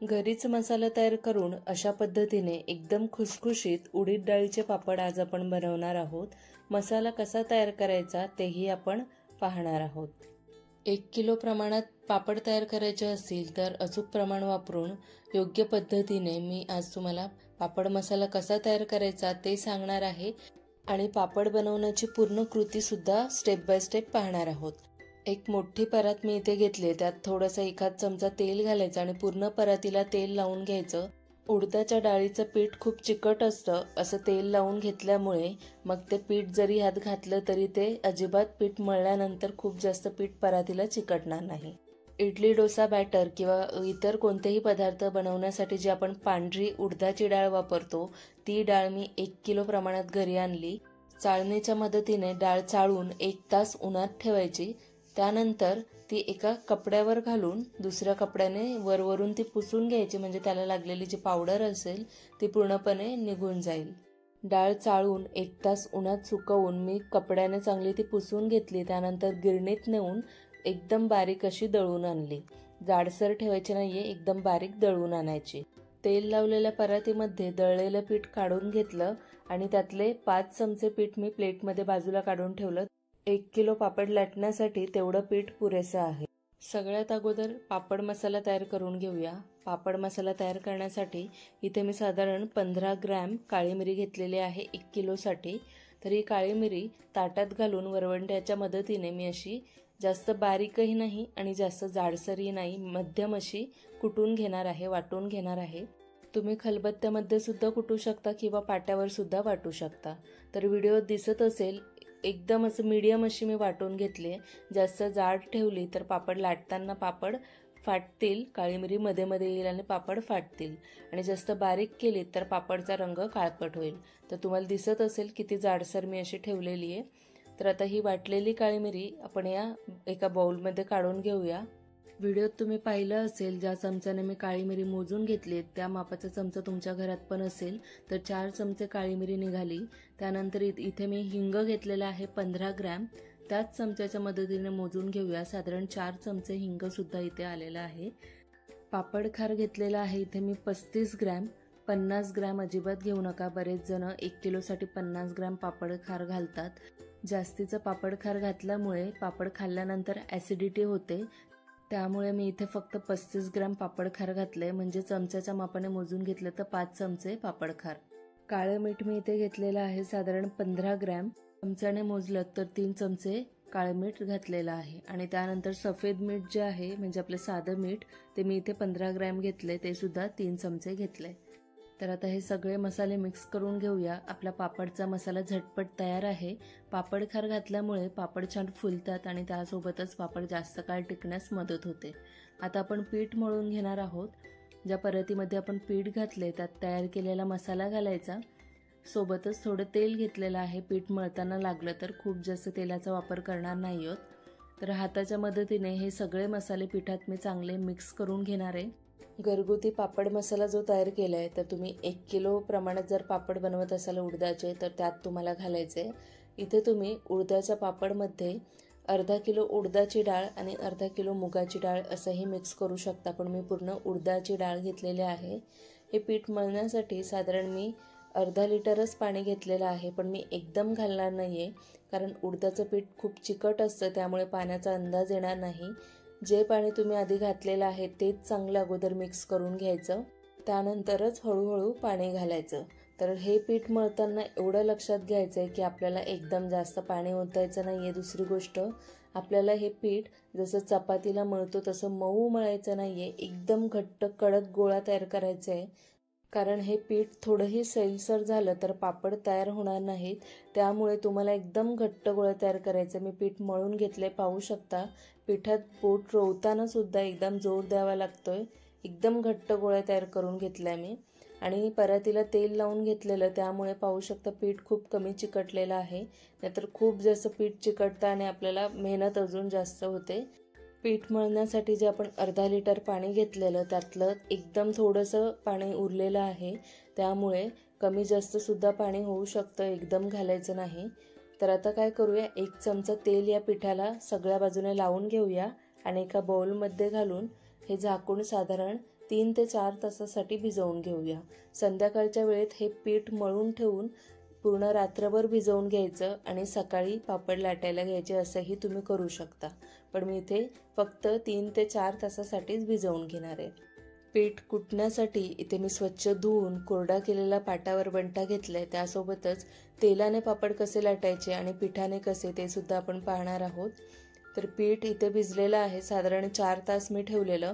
घरीच मसाला तयार करून अशा पद्धतीने एकदम खुसखुशीत उडीद डाळीचे पापड आज आपण बनवणार आहोत। मसाला कसा तयार करायचा तेही आपण पाहणार आहोत। 1 किलो प्रमाणात पापड तयार करायचे असतील तर अचूक प्रमाण वापरून योग्य पद्धतीने मी आज तुम्हाला पापड मसाला कसा तयार करायचा ते सांगणार आहे आणि पापड बनवण्याची पूर्ण कृती सुद्धा स्टेप बाय स्टेप पाहणार आहोत। एक मोठी परात मी इथे घेतली, त्यात थोडासा एखाद चमचा तेल घालायचं आणि पूर्ण परातीला तेल लावून घ्यायचं। उडदाच्या डाळीचं पीठ खूप चिकट असतं, असं तेल लावून घेतल्यामुळे मग ते पीठ जरी हात घातलं तरी ते अजिबात पीठ मळल्यानंतर खूप जास्त पीठ परातीला चिकटणार नाही। इडली डोसा बॅटर किंवा इतर कोणतेही पदार्थ बनवण्यासाठी जी आपण पांढरी उडदाची डाळ वापरतो ती डाळ मी 1 किलो प्रमाणात घरी आणली। चाळणीच्या मदतीने डाळ चाळून 1 तास उन्हात ठेवायची। त्यानंतर ती एका कपड्यावर घालून दुसऱ्या कपड्याने वरवरून ती पुसून घ्यायची, म्हणजे त्याला लागलेली जी पावडर असेल ती पूर्णपणे निघून जाईल। डाळ चाळून 1 तास उन्हात सुकवून मी कपड्याने चांगली ती पुसून घेतली। त्यानंतर गिरणीत नेऊन एकदम बारीक अशी दळून आणली। जाडसर ठेवायची नाहीये, एकदम बारीक दळून आणायची। तेल लावलेल्या परातीमध्ये दळलेलं पीठ काढून घेतलं आणि त्यातले 5 चमचे पीठ मी प्लेटमध्ये बाजूला काढून ठेवलं। 1 किलो पापड लाटण्यासाठी तेवढं पीठ पुरेसं आहे। सगळ्यात अगोदर पापड मसाला तयार करून घेऊया। पापड मसाला तयार करण्यासाठी इथे मी साधारण 15 ग्रॅम काळी मिरी घेतलेली आहे 1 किलोसाठी। तर ही काळी मिरी ताटात घालून वरवंट्याच्या मदतीने मी अशी जास्त बारीकही नाही आणि जास्त जाडसरही नाही, मध्यम अशी कुटून घेणार आहे, वाटून घेणार आहे। तुम्ही खलबत्त्यामध्ये सुद्धा कुटू शकता किंवा पाट्यावर सुद्धा वाटू शकता। तर व्हिडिओ दिसत असेल एकदम असं मीडियम अशी मी वाटून घेतली। जास्त जाड ठेवली तर पापड लाटताना पापड फाटतील, काळी मिरी मध्ये मध्ये येईल आणि पापड फाटतील, आणि जास्त बारीक केली तर पापडचा रंग काळपट होईल। तर तुम्हाला दिसत असेल किती जाडसर मी अशी ठेवलेली आहे। तर आता ही वाटलेली काळी मिरी आपण या एका बाउलमध्ये काढून घेऊया। व्हिडिओत तुम्ही पाहिलं असेल ज्या चमच्याने मी काळी मिरी मोजून घेतली त्या मापाचा चमचा तुमच्या घरात पण असेल तर 4 चमचे काळी मिरी निघाली। त्यानंतर इथे मी हिंग घेतलेला आहे 15 ग्रॅम, त्याच चमच्याच्या मदतीने मोजून घेऊया। साधारण 4 चमचे हिंग सुद्धा इथे आलेला आहे। पापड खार घेतलेला आहे इथे मी 35 ग्रॅम। 50 ग्रॅम अजिबात घेऊ नका, बरेच जण 1 किलोसाठी 50 ग्रॅम पापड खार घालतात। जास्तीचं पापड खार घातल्यामुळे पापड खाल्ल्यानंतर ऍसिडिटी होते, त्यामुळे मी इथे फक्त 35 ग्रॅम पापड खार घातले, म्हणजे चमच्याच्या मापाने मोजून घेतलं तर 5 चमचे पापड खार। काळे मीठ मी इथे घेतलेलं आहे साधारण 15 ग्रॅम, चमच्याने मोजलं तर 3 चमचे काळे मीठ घातलेलं आहे। आणि त्यानंतर सफेद मीठ जे आहे म्हणजे आपलं साधं मीठ ते मी इथे 15 ग्रॅम घेतले, ते सुद्धा 3 चमचे घेतले। तर आता हे सगळे मसाले मिक्स करून घेऊया। आपला पापडचा मसाला झटपट तयार आहे। पापड खार घातल्यामुळे पापड छान फुलतात आणि त्यासोबतच पापड जास्त काळ टिकण्यास मदत होते। आता आपण पीठ मळून घेणार आहोत। ज्या परातीमध्ये आपण पीठ घातले त्यात तयार केलेला मसाला घालायचा, सोबतच थोडं तेल घेतलेलं आहे। पीठ मळताना लागलं तर खूप जास्त तेलाचा वापर करणार नाही आहोत। तर हाताच्या मदतीने हे सगळे मसाले पिठात मी चांगले मिक्स करून घेणार आहे। घरगुती पापड मसाला जो तयार केलाय तर तुम्ही 1 किलो प्रमाणात जर पापड बनवत असाल उडदाचे तर त्यात तुम्हाला घालायचे। इथे तुम्ही उडदाच्या पापडमध्ये अर्धा किलो उडदाची डाळ आणि अर्धा किलो मुगाची डाळ असंही मिक्स करू शकता, पण मी पूर्ण उडदाची डाळ घेतलेली आहे। हे पीठ मळण्यासाठी साधारण मी अर्धा लिटरच पाणी घेतलेलं आहे, पण मी एकदम घालणार नाहीये कारण उडदाचं पीठ खूप चिकट असतं, त्यामुळे पाण्याचा अंदाज येणार नाही। जे पाणी तुम्ही आधी घातलेलं आहे तेच चांगलं अगोदर मिक्स करून घ्यायचं, त्यानंतरच हळूहळू पाणी घालायचं। तर हे पीठ मळताना एवढं लक्षात घ्यायचंय की आपल्याला एकदम जास्त पाणी ओतायचं नाहीये। दुसरी गोष्ट, आपल्याला हे पीठ जसं चपातीला मळतो तसं मऊ मळायचं नाहीये, एकदम घट्ट कडक गोळा तयार करायचा आहे। कारण हे पीठ थोडंही सैलसर झालं तर पापड तयार होणार नाहीत, त्यामुळे तुम्हाला एकदम घट्ट गोळा तयार करायचा। मी पीठ मळून घेतले, पाहू शकता पिठात बोट रोवताना सुद्धा एकदम जोर द्यावा लागतोय। एकदम घट्ट गोळा तयार करून घेतलाय मी आणि परातीला तेल लावून घेतलेलं, त्यामुळे पाहू शकता पीठ खूप कमी चिकटलेलं आहे, नाहीतर खूप जास्त पीठ चिकटतं आणि आपल्याला मेहनत अजून जास्त होते। पीठ मळण्यासाठी जे आपण अर्धा लिटर पाणी घेतलेलं त्यातलं एकदम थोडंसं पाणी उरलेलं आहे, त्यामुळे कमी जास्त सुद्धा पाणी होऊ शकतं, एकदम घालायचं नाही। तर आता काय करूया, 1 चमचा तेल या पिठाला सगळ्या बाजूने लावून घेऊया आणि एका बाउलमध्ये घालून हे झाकून साधारण 3 ते 4 तासासाठी भिजवून घेऊया। संध्याकाळच्या वेळेत हे पीठ मळून ठेवून पूर्ण रात्रभर भिजवून घ्यायचं आणि सकाळी पापड लाटायला घ्यायचे, असंही तुम्ही करू शकता। पण मी इथे फक्त 3 ते 4 तासासाठीच भिजवून घेणार आहे। पीठ कुटण्यासाठी इथे मी स्वच्छ धुवून कोरडा केलेला पाटा वरवंटा घेतलाय। त्यासोबतच तेलाने पापड कसे लाटायचे आणि पिठाने कसे ते सुद्धा आपण पाहणार आहोत। तर पीठ इथे भिजलेलं आहे, साधारण 4 तास मी ठेवलेलं।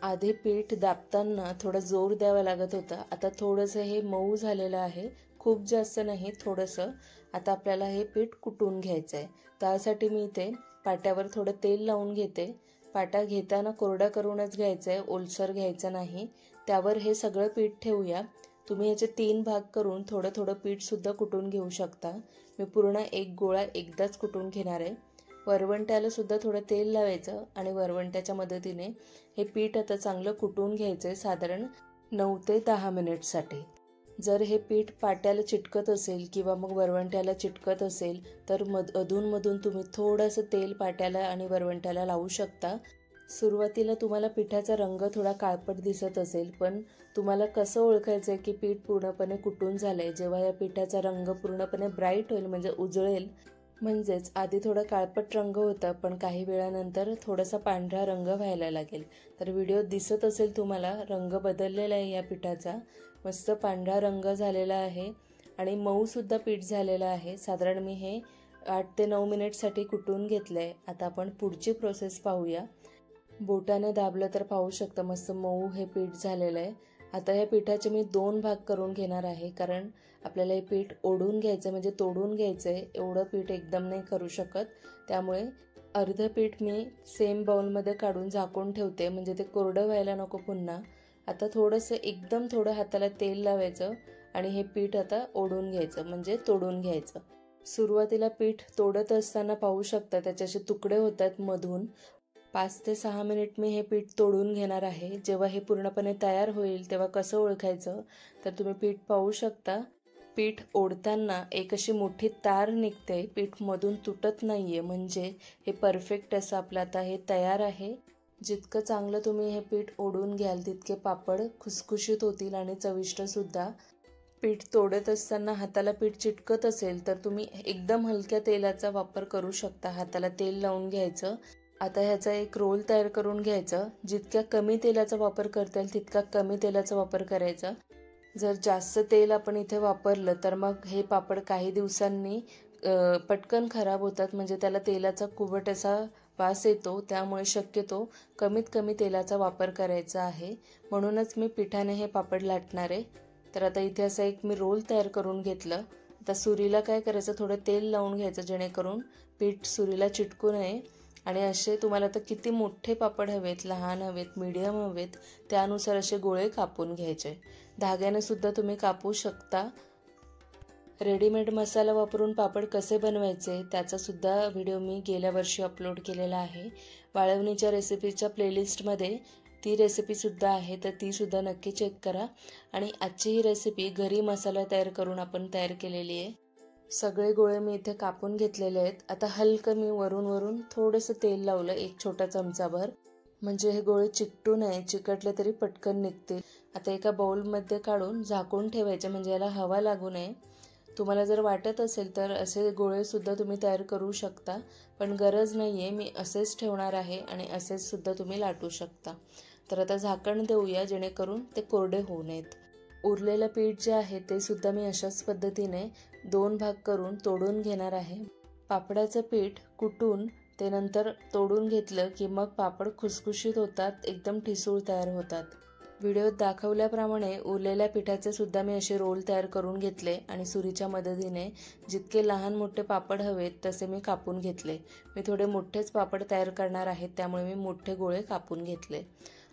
आधी पीठ दाबताना थोडा जोर द्यावा लागत होता, आता थोडंसं हे मऊ झालेलं आहे, खूप जास्त नाही, थोडंसं। आता आपल्याला हे पीठ कुटून घ्यायचं आहे। त्यासाठी मी इथे पाट्यावर थोडं तेल लावून घेते। पाटा घेताना कोरडा करूनच घ्यायचा आहे, ओलसर घ्यायचा नाही। त्यावर हे सगळं पीठ ठेवूया। तुम्ही याचे 3 भाग करून थोडं थोडं पीठ सुद्धा कुटून घेऊ शकता। मी पूर्ण एक गोळा एकदाच कुटून घेणार आहे। वरवंट्याला सुद्धा थोडं तेल लावायचं आणि वरवंट्याच्या मदतीने हे पीठ आता चांगलं कुटून घ्यायचं आहे, साधारण 9 ते 10 मिनिटसाठी। जर हे पीठ पाट्याला चिटकत असेल किंवा मग वरवंट्याला चिटकत असेल तर अधूनमधून तुम्ही थोडंसं तेल पाट्याला आणि वरवंट्याला लावू शकता। सुरुवातीला तुम्हाला पिठाचा रंग थोडा काळपट दिसत असेल, पण तुम्हाला कसं ओळखायचं आहे की पीठ पूर्णपणे कुटून झालंय? जेव्हा या पिठाचा रंग पूर्णपणे ब्राईट होईल, म्हणजे उजळेल, म्हणजेच आधी थोडा काळपट रंग होता पण काही वेळानंतर थोडासा पांढरा रंग व्हायला लागेल। तर व्हिडिओ दिसत असेल तुम्हाला, रंग बदललेला आहे या पिठाचा, मस्त पांढरा रंग झालेला आहे आणि मऊ सुद्धा पीठ झालेलं आहे। साधारण मी हे 8 ते 9 मिनिटसाठी कुटून घेतलंय। आता आपण पुढची प्रोसेस पाहूया। बोटाने दाबलं तर पाहू शकता मस्त मऊ हे पीठ झालेलं आहे। आता या पिठाचे मी 2 भाग करून घेणार आहे, कारण आपल्याला हे पीठ ओढून घ्यायचं, म्हणजे तोडून घ्यायचं आहे। एवढं पीठ एकदम नाही करू शकत, त्यामुळे अर्ध पीठ मी सेम बाउलमध्ये काढून झाकून ठेवते, म्हणजे ते कोरडं व्हायला नको पुन्हा। आता थोडंसं एकदम थोडं हाताला तेल लावायचं आणि हे पीठ आता ओढून घ्यायचं, म्हणजे तोडून घ्यायचं। सुरुवातीला पीठ तोडत असताना पाहू शकता त्याचे असे तुकडे होतात मधून। 5 ते 6 मिनिट मी हे पीठ तोडून घेणार आहे। जेव्हा हे पूर्णपणे तयार होईल तेव्हा कसं ओळखायचं, तर तुम्ही पीठ पाहू शकता, पीठ ओढताना एक अशी मोठी तार निघते, पीठ मधून तुटत नाहीये, म्हणजे हे परफेक्ट असं आपलं आता हे तयार आहे। जितकं चांगलं तुम्ही हे पीठ ओढून घ्याल तितके पापड खुसखुशीत होतील आणि चविष्ट सुद्धा। पीठ तोडत असताना हाताला पीठ चिटकत असेल तर तुम्ही एकदम हलक्या तेलाचा वापर करू शकता, हाताला तेल लावून घ्यायचं। आता ह्याचा एक रोल तयार करून घ्यायचा। जितक्या कमी तेलाचा वापर करता येईल तितका कमी तेलाचा वापर करायचा। जर जास्त तेल आपण इथे वापरलं तर मग हे पापड काही दिवसांनी पटकन खराब होतात, म्हणजे त्याला तेलाचा कुबट असा वास येतो। त्यामुळे शक्यतो कमीत कमी तेलाचा वापर करायचा आहे, म्हणूनच मी पिठाने हे पापड लाटणार आहे। तर आता इथे असं एक मी रोल तयार करून घेतलं। आता सुरीला काय करायचं, थोडं तेल लावून घ्यायचं, जेणेकरून पीठ सुरीला चिटकू नये। आणि असे तुम्हाला तर किती मोठे पापड हवेत, लहान हवेत, मीडियम हवेत, त्यानुसार असे गोळे कापून घ्यायचे। धाग्याने सुद्धा तुम्ही कापू शकता। रेडीमेड मसाला वापरून पापड कसे बनवायचे त्याचा सुद्धा व्हिडिओ मी गेल्या वर्षी अपलोड केलेला आहे। वाळवणीच्या रेसिपीच्या प्लेलिस्टमध्ये ती रेसिपी सुद्धा आहे, तर ती सुद्धा नक्की चेक करा। आणि आजची ही रेसिपी घरी मसाला तयार करून आपण तयार केलेली आहे। सगळे गोळे मी इथे कापून घेतलेले आहेत। आता हलकं मी वरून थोडंसं तेल लावलं, 1 छोटा चमचाभर, म्हणजे हे गोळे चिकटू नये, चिकटले तरी पटकन निघतील। आता एका बाउलमध्ये काढून झाकून ठेवायचे, म्हणजे याला हवा लागू नये। तुम्हाला जर वाटत असेल तर असे गोळे सुद्धा तुम्ही तयार करू शकता, पण गरज नाहीये, मी असेच ठेवणार आहे आणि असेच सुद्धा तुम्ही लाटू शकता। तर आता झाकण देऊया, जेणेकरून ते कोरडे होऊ नयेत। उरलेलं पीठ जे आहे ते सुद्धा मी अशाच पद्धतीने 2 भाग करून तोडून घेणार आहे। पापडाचं पीठ कुटून ते नंतर तोडून घेतलं की मग पापड खुसखुशीत होतात, एकदम ठिसूळ तयार होतात। व्हिडिओत दाखवल्याप्रमाणे उरलेल्या पिठाचे सुद्धा मी असे रोल तयार करून घेतले आणि सुरीच्या मदतीने जितके लहान मोठे पापड हवेत तसे मी कापून घेतले। मी थोडे मोठेच पापड तयार करणार आहे, त्यामुळे मी मोठे गोळे कापून घेतले।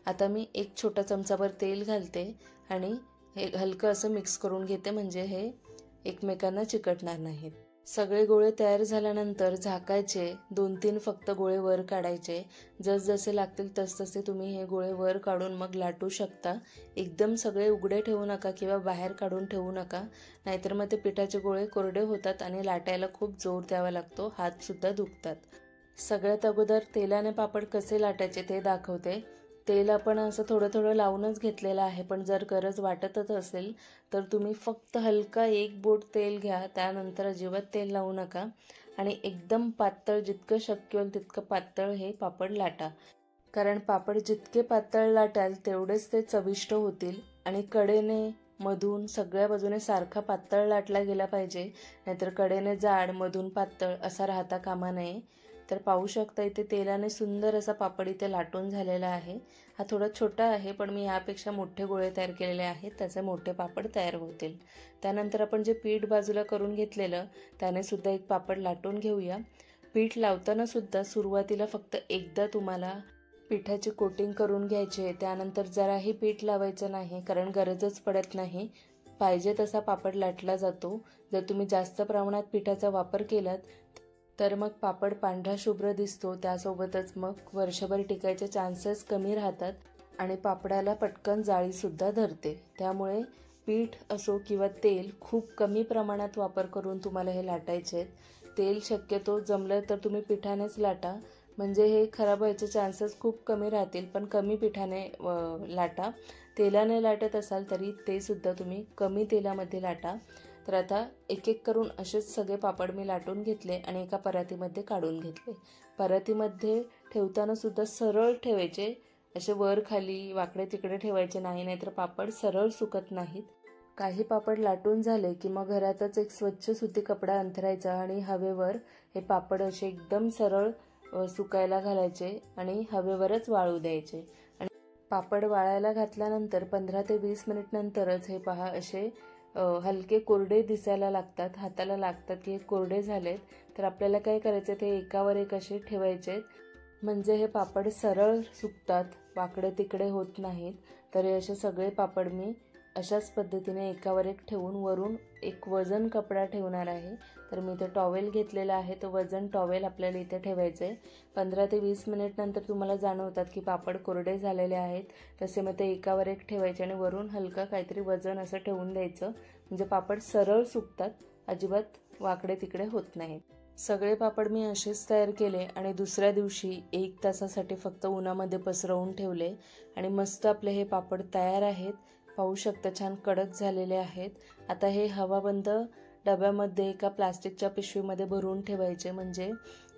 आता मी 1 छोटा चमचाभर तेल घालते आणि हे हलकं असं मिक्स करून घेते, म्हणजे हे एकमेकांना चिकटणार नाहीत। सगळे गोळे तयार झाल्यानंतर झाकायचे, 2-3 फक्त गोळे वर काढायचे। जसजसे लागतील तसतसे तुम्ही हे गोळे वर काढून मग लाटू शकता। एकदम सगळे उघडे ठेवू नका किंवा बाहेर काढून ठेवू नका, नाहीतर मग ते पिठाचे गोळे कोरडे होतात आणि लाटायला खूप जोर द्यावा लागतो, हात सुद्धा दुखतात। सगळ्यात अगोदर तेलाने पापड कसे लाटायचे ते दाखवते। तेल आपण असं थोडं थोडं लावूनच घेतलेलं आहे, पण जर गरज वाटतच असेल तर तुम्ही फक्त हलका 1 बोट तेल घ्या, त्यानंतर अजिबात तेल लावू नका आणि एकदम पातळ, जितकं शक्य होईल तितकं पातळ हे पापड लाटा. कारण पापड जितके पातळ लाटाल तेवढेच ते चविष्ट होतील आणि कडेने मधून सगळ्या बाजूने सारखा पातळ लाटला गेला पाहिजे, नाहीतर कडेने जाड मधून पातळ असा राहता कामा नये. तर पाहू शकता इथे तेलाने सुंदर असा पापड इथे लाटून झालेला आहे. हा थोडा छोटा आहे, पण मी यापेक्षा मोठे गोळे तयार केलेले आहेत, त्याचे मोठे पापड तयार होतील. त्यानंतर आपण जे पीठ बाजूला करून घेतलेलं त्याने सुद्धा एक पापड लाटून घेऊया. पीठ लावताना सुद्धा सुरुवातीला फक्त एकदा तुम्हाला पिठाची कोटिंग करून घ्यायची आहे, त्यानंतर जराही पीठ लावायचं नाही, कारण गरजच पडत नाही. पाहिजे तसा पापड लाटला जातो. जर तुम्ही जास्त प्रमाणात पिठाचा वापर केलात तर मग पापड पांढरा शुभ्र दिसतो, त्यासोबतच मग वर्षभर टिकायचे चान्सेस कमी राहतात आणि पापडाला पटकन जाळीसुद्धा धरते. त्यामुळे पीठ असो किंवा तेल खूप कमी प्रमाणात वापर करून तुम्हाला हे लाटायचे आहेत. तेल शक्यतो जमलं तर तुम्ही पिठानेच लाटा, म्हणजे हे खराब व्हायचे चान्सेस खूप कमी राहतील. पण कमी पिठाने लाटा. तेलाने लाटत असाल तरी ते सुद्धा तुम्ही कमी तेलामध्ये लाटा. तर आता एक एक करून असेच सगळे पापड मी लाटून घेतले आणि एका परातीमध्ये काढून घेतले. परातीमध्ये ठेवताना सुद्धा सरळ ठेवायचे, असे वर खाली वाकडे तिकडे ठेवायचे नाही, नाहीतर पापड सरळ सुकत नाहीत. काही पापड लाटून झाले की मग घरातच एक स्वच्छ सुती कपडा अंथरायचा आणि हवेवर हे पापड असे एकदम सरळ सुकायला घालायचे आणि हवेवरच वाळू द्यायचे. आणि पापड वाळायला घातल्यानंतर 15 ते 20 मिनिट नंतरच हे पहा असे हलके कोरडे दिसायला लागतात, हाताला लागतात की हे कोरडे झालेत. तर आपल्याला काय करायचं, ते एकावर एक असे ठेवायचे, म्हणजे हे पापड सरळ सुकतात, वाकडे तिकडे होत नाहीत. तर हे असे सगळे पापड मी अशाच पद्धतीने एकावर एक ठेवून वरून एक वजन कपडा ठेवणार आहे. तर मी इथे टॉवेल घेतलेला आहे, तो वजन टॉवेल आपल्याला इथे ठेवायचं आहे. 15 ते 20 मिनिट नंतर तुम्हाला जाणवतात की पापड कोरडे झालेले आहेत, तसे मग ते एकावर एक ठेवायचे आणि वरून हलका काहीतरी वजन असं ठेवून द्यायचं, म्हणजे पापड सरळ सुकतात, अजिबात वाकडे तिकडे होत नाहीत. सगळे पापड मी असेच तयार केले आणि दुसऱ्या दिवशी 1 तासासाठी फक्त उन्हामध्ये पसरवून ठेवले आणि मस्त आपले हे पापड तयार आहेत. पाहू शकता छान कडक झालेले आहेत. आता हे हवाबंद डब्यामध्ये एका प्लास्टिकच्या पिशवीमध्ये भरून ठेवायचे, म्हणजे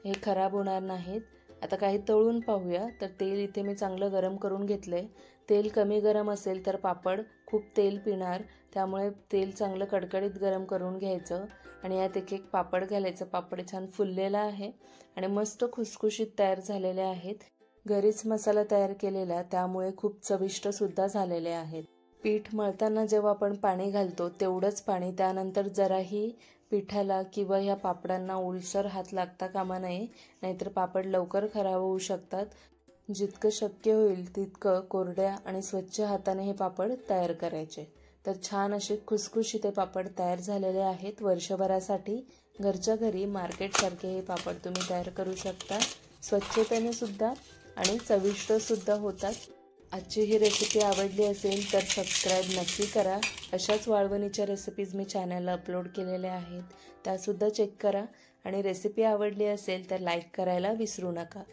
हे खराब होणार नाहीत. आता काही तळून पाहूया. तर तेल इथे मी चांगलं गरम करून घेतले. तेल कमी गरम असेल तर पापड खूप तेल पिणार, त्यामुळे तेल चांगलं कडकडीत गरम करून घ्यायचं आणि यात एक एक पापड घालायचं. पापड छान फुललेला आहे आणि मस्त खुसखुशीत तयार झालेले आहेत. घरीच मसाला तयार केलेला, त्यामुळे खूप चविष्ट सुद्धा झालेले आहेत. पीठ मळताना जेव्हा आपण पाणी घालतो तेवढंच पाणी, त्यानंतर जराही पिठाला किंवा ह्या पापडांना ओलसर हात लागता कामा नये, नाहीतर पापड लवकर खराब होऊ शकतात. जितकं शक्य होईल तितकं कोरड्या आणि स्वच्छ हाताने हे पापड तयार करायचे. तर छान असे खुसखुशीत हे पापड तयार झालेले आहेत. वर्षभरासाठी घरच्या घरी मार्केटसारखे हे पापड तुम्ही तयार करू शकता. स्वच्छतेने सुद्धा आणि चविष्ट सुद्धा होतात. आजची ही रेसिपी आवडली असेल तर सबस्क्राईब नक्की करा. अशाच वाळवणीच्या रेसिपीज मी चॅनलला अपलोड केलेल्या आहेत, त्यासुद्धा चेक करा. आणि रेसिपी आवडली असेल तर लाईक करायला विसरू नका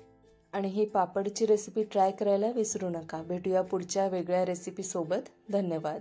आणि ही पापडची रेसिपी ट्राय करायला विसरू नका. भेटूया पुढच्या वेगळ्या रेसिपीसोबत. धन्यवाद.